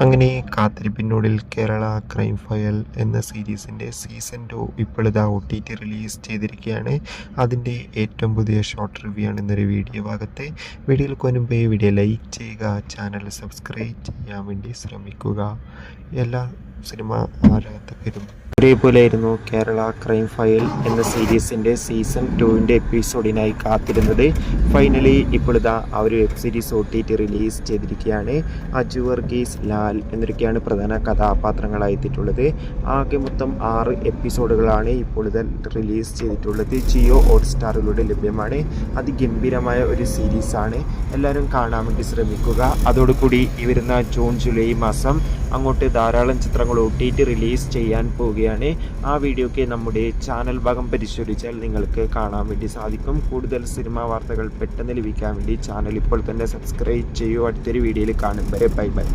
അങ്ങനെ കാത്തിരിപ്പിനുള്ളിൽ Kerala crime file എന്ന സീരീസിൻ്റെ season 2 ഇപ്പോഴിതാ OTT റിലീസ് ചെയ്തിരിക്കുകയാണ്. അതിൻ്റെ ഏറ്റവും പുതിയ ഷോർട്ട് റിവ്യൂ ആണ് ഇന്നൊരു വീഡിയോ ഭാഗത്തെ. വീഡിയോയിൽ മുൻപേ വീഡിയോ ലൈക്ക് ചെയ്യുക, ചാനൽ സബ്സ്ക്രൈബ് ചെയ്യാൻ വേണ്ടി ശ്രമിക്കുക. എല്ലാ സിനിമ ആരാധകരും ഒരേപോലെയായിരുന്നു കേരള ക്രൈം ഫയൽ എന്ന സീരീസിൻ്റെ സീസൺ 2 എപ്പിസോഡിനായി കാത്തിരുന്നത്. ഫൈനലി ഇപ്പോഴിതാ ആ ഒരു വെബ് സീരീസ് OTT റിലീസ് ചെയ്തിരിക്കുകയാണ്. അജു വർഗീസ്, ലാൽ എന്നൊക്കെയാണ് പ്രധാന കഥാപാത്രങ്ങളായിട്ടുള്ളത്. ആകെ മൊത്തം 6 എപ്പിസോഡുകളാണ് ഇപ്പോൾ ഇത് റിലീസ് ചെയ്തിട്ടുള്ളത്. ജിയോ ഹോട്ട്സ്റ്റാറിലൂടെ ലഭ്യമാണ്. അതിഗംഭീരമായ ഒരു സീരീസാണ്, എല്ലാവരും കാണാൻ വേണ്ടി ശ്രമിക്കുക. അതോടുകൂടി ഈ വരുന്ന ജൂൺ ജൂലൈ മാസം അങ്ങോട്ട് ധാരാളം ചിത്രങ്ങൾ OTT റിലീസ് ചെയ്യാൻ പോവുകയാണ്. ആ വീഡിയോയ്ക്ക് നമ്മുടെ ചാനൽ ഭാഗം പരിശോധിച്ചാൽ നിങ്ങൾക്ക് കാണാൻ വേണ്ടി സാധിക്കും. കൂടുതൽ സിനിമാ വാർത്തകൾ പെട്ടെന്ന് ലഭിക്കാൻ വേണ്ടി ചാനൽ ഇപ്പോൾ തന്നെ സബ്സ്ക്രൈബ് ചെയ്യൂ. അടുത്തൊരു വീഡിയോയിൽ കാണും വരെ ബൈ ബൈ.